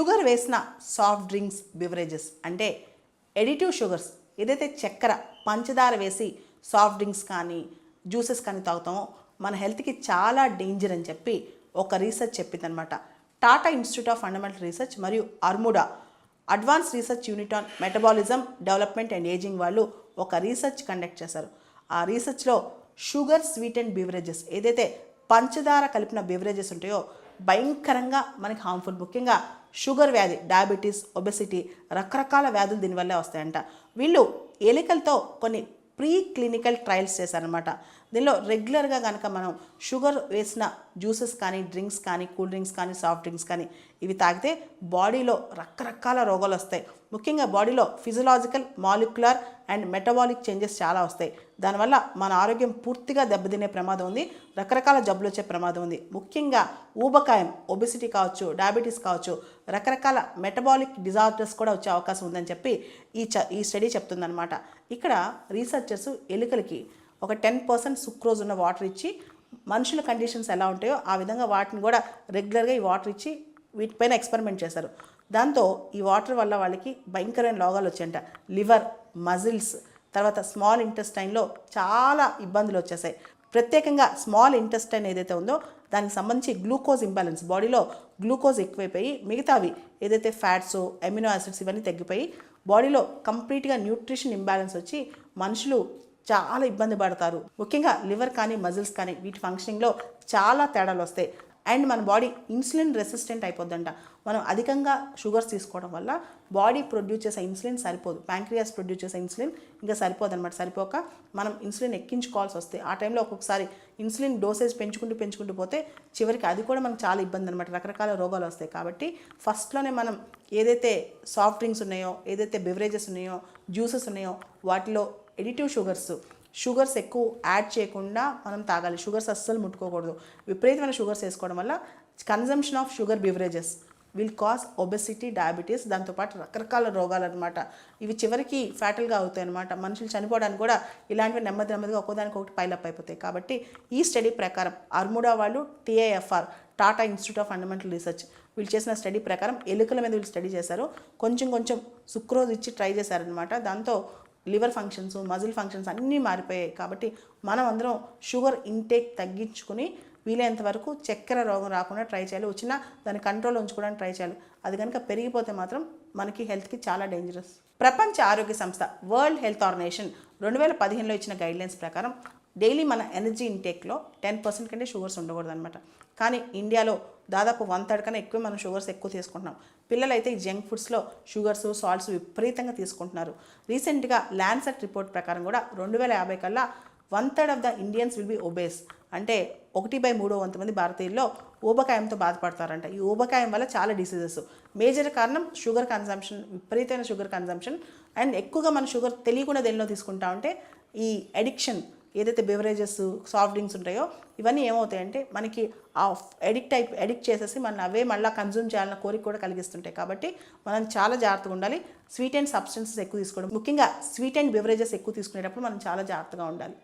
Sugar వేసిన soft drinks beverages అంటే additive sugars, ఏదైతే చక్కెర పంచదార వేసి సాఫ్ట్ డ్రింక్స్ కానీ జ్యూసెస్ కానీ తాగుతామో మన హెల్త్కి చాలా డేంజర్ అని చెప్పి ఒక రీసెర్చ్ చెప్పిందనమాట. Tata institute of fundamental research మరియు అర్ముడా advance research unit on metabolism development and ageing వాళ్ళు ఒక రీసెర్చ్ కండక్ట్ చేశారు. ఆ రీసెర్చ్లో షుగర్ స్వీటెండ్ బివరేజెస్, ఏదైతే పంచదార కలిపిన బివరేజెస్ ఉంటాయో భయంకరంగా మనకి హార్మ్ఫుల్. ముఖ్యంగా షుగర్ వ్యాధి, డయాబెటీస్, ఒబెసిటీ, రకరకాల వ్యాధులు దీనివల్లే వస్తాయంట. వీళ్ళు ఎలుకలతో కొన్ని ప్రీ క్లినికల్ ట్రయల్స్ చేశారనమాట. దీనిలో రెగ్యులర్గా కనుక మనం షుగర్ వేసిన జ్యూసెస్ కానీ, డ్రింక్స్ కానీ, కూల్ డ్రింక్స్ కానీ, సాఫ్ట్ డ్రింక్స్ కానీ ఇవి తాగితే బాడీలో రకరకాల రోగాలు వస్తాయి. ముఖ్యంగా బాడీలో physiological, molecular and metabolic changes చాలా వస్తాయి. దానివల్ల మన ఆరోగ్యం పూర్తిగా దెబ్బతినే ప్రమాదం ఉంది, రకరకాల జబ్బులు వచ్చే ప్రమాదం ఉంది. ముఖ్యంగా ఊబకాయం, ఒబెసిటీ కావచ్చు, డయాబెటీస్ కావచ్చు, రకరకాల మెటబాలిక్ డిజార్డర్స్ కూడా వచ్చే అవకాశం ఉందని చెప్పి ఈ స్టడీ చెప్తుందన్నమాట. ఇక్కడ రీసెర్చర్స్ ఎలుకలకి ఒక 10% సుక్రోజ్ ఉన్న వాటర్ ఇచ్చి మనుషుల కండిషన్స్ ఎలా ఉంటాయో ఆ విధంగా వాటిని కూడా రెగ్యులర్గా ఈ వాటర్ ఇచ్చి వీటిపైన ఎక్స్పెరిమెంట్ చేశారు. దాంతో ఈ వాటర్ వల్ల వాళ్ళకి భయంకరమైన రోగాలు వచ్చాయంట. లివర్, మజిల్స్, తర్వాత స్మాల్ ఇంటెస్టైన్లో చాలా ఇబ్బందులు వచ్చేసాయి. ప్రత్యేకంగా స్మాల్ ఇంటెస్టైన్ ఏదైతే ఉందో దానికి సంబంధించి గ్లూకోజ్ ఇంబ్యాలెన్స్, బాడీలో గ్లూకోజ్ ఎక్కువైపోయి మిగతావి ఏదైతే ఫ్యాట్స్, అమినో యాసిడ్స్ ఇవన్నీ తగ్గిపోయి బాడీలో కంప్లీట్గా న్యూట్రిషన్ ఇంబ్యాలెన్స్ వచ్చి మనుషులు చాలా ఇబ్బంది పడతారు. ముఖ్యంగా లివర్ కానీ, మజిల్స్ కానీ వీటి ఫంక్షనింగ్లో చాలా తేడాలు వస్తాయి. అండ్ మన బాడీ ఇన్సులిన్ రెసిస్టెంట్ అయిపోద్దంట. మనం అధికంగా షుగర్స్ తీసుకోవడం వల్ల బాడీ ప్రొడ్యూస్ చేసే ఇన్సులిన్ సరిపోదు, ప్యాంక్రియాస్ ప్రొడ్యూస్ చేసే ఇన్సులిన్ ఇంకా సరిపోదన్నమాట. సరిపోక మనం ఇన్సులిన్ ఎక్కించుకోవాల్సి వస్తే ఆ టైంలో ఒక్కొక్కసారి ఇన్సులిన్ డోసేజ్ పెంచుకుంటూ పోతే చివరికి అది కూడా మనకు చాలా ఇబ్బంది అనమాట. రకరకాల రోగాలు వస్తాయి. కాబట్టి ఫస్ట్లోనే మనం ఏదైతే సాఫ్ట్ డ్రింక్స్ ఉన్నాయో, ఏదైతే బెవరేజెస్ ఉన్నాయో, జ్యూసెస్ ఉన్నాయో వాటిలో ఎడిటివ్ షుగర్స్ ఎక్కువ యాడ్ చేయకుండా మనం తాగాలి. షుగర్స్ అస్సలు ముట్టుకోకూడదు. విపరీతమైన షుగర్స్ వేసుకోవడం వల్ల consumption of sugar beverages will cause obesity, diabetes, దాంతోపాటు రకరకాల రోగాలు అనమాట. ఇవి చివరికి ఫ్యాటల్గా అవుతాయి అనమాట. మనుషులు చనిపోవడానికి కూడా ఇలాంటివి నెమ్మదిగా ఒక్కోదానికి పైలప్ అయిపోతాయి. కాబట్టి ఈ స్టడీ ప్రకారం అర్ముడా వాళ్ళు, TIFR Tata institute of fundamental research వీళ్ళు చేసిన స్టడీ ప్రకారం ఎలుకల మీద వీళ్ళు స్టడీ చేశారు. కొంచెం సుక్రోజ్ ఇచ్చి ట్రై చేశారనమాట. దాంతో లివర్ ఫంక్షన్స్, మజిల్ ఫంక్షన్స్ అన్నీ మారిపోయాయి. కాబట్టి మనం అందరం షుగర్ ఇంటేక్ తగ్గించుకుని వీలైనంత వరకు చక్కెర రోగం రాకుండా ట్రై చేయాలి. వచ్చినా దాన్ని కంట్రోల్లో ఉంచుకోవడానికి ట్రై చేయాలి. అది కనుక పెరిగిపోతే మాత్రం మనకి హెల్త్కి చాలా డేంజరస్. ప్రపంచ ఆరోగ్య సంస్థ వరల్డ్ హెల్త్ ఆర్గనైజేషన్ 2015లో ఇచ్చిన గైడ్లైన్స్ ప్రకారం డైలీ మన ఎనర్జీ ఇంటేక్లో 10% కంటే షుగర్స్ ఉండకూడదు అనమాట. కానీ ఇండియాలో దాదాపు 1/3 కన్నా ఎక్కువ మనం షుగర్స్ ఎక్కువ తీసుకుంటున్నాం. పిల్లలైతే ఈ జంక్ ఫుడ్స్లో షుగర్స్, సాల్ట్స్ విపరీతంగా తీసుకుంటున్నారు. రీసెంట్గా ల్యాన్సెట్ రిపోర్ట్ ప్రకారం కూడా 2050 కల్లా 1/3 of the Indians will be obese. అంటే 1/3 వంతు మంది భారతీయుల్లో ఊబకాయంతో బాధపడతారంట. ఈ ఊబకాయం వల్ల చాలా డిసీజెస్. మేజర్ కారణం షుగర్ కన్జంప్షన్, విపరీతమైన షుగర్ కన్జంప్షన్. అండ్ ఎక్కువగా మన షుగర్ తెలియకుండా దేనిలో తీసుకుంటా ఉంటే ఈ అడిక్షన్, ఏదైతే బెవరేజెస్, సాఫ్ట్ డ్రింక్స్ ఉంటాయో ఇవన్నీ ఏమవుతాయంటే మనకి ఆ ఎడిక్ట్ చేసేసి మనం అవే మళ్ళీ కన్జ్యూమ్ చేయాలన్న కోరిక కూడా కలిగిస్తుంటాయి. కాబట్టి మనం చాలా జాగ్రత్తగా ఉండాలి. స్వీట్ అండ్ సబ్స్టెన్సెస్ ఎక్కువ తీసుకోవడం, ముఖ్యంగా స్వీట్ అండ్ బెవరేజెస్ ఎక్కువ తీసుకునేటప్పుడు మనం చాలా జాగ్రత్తగా ఉండాలి.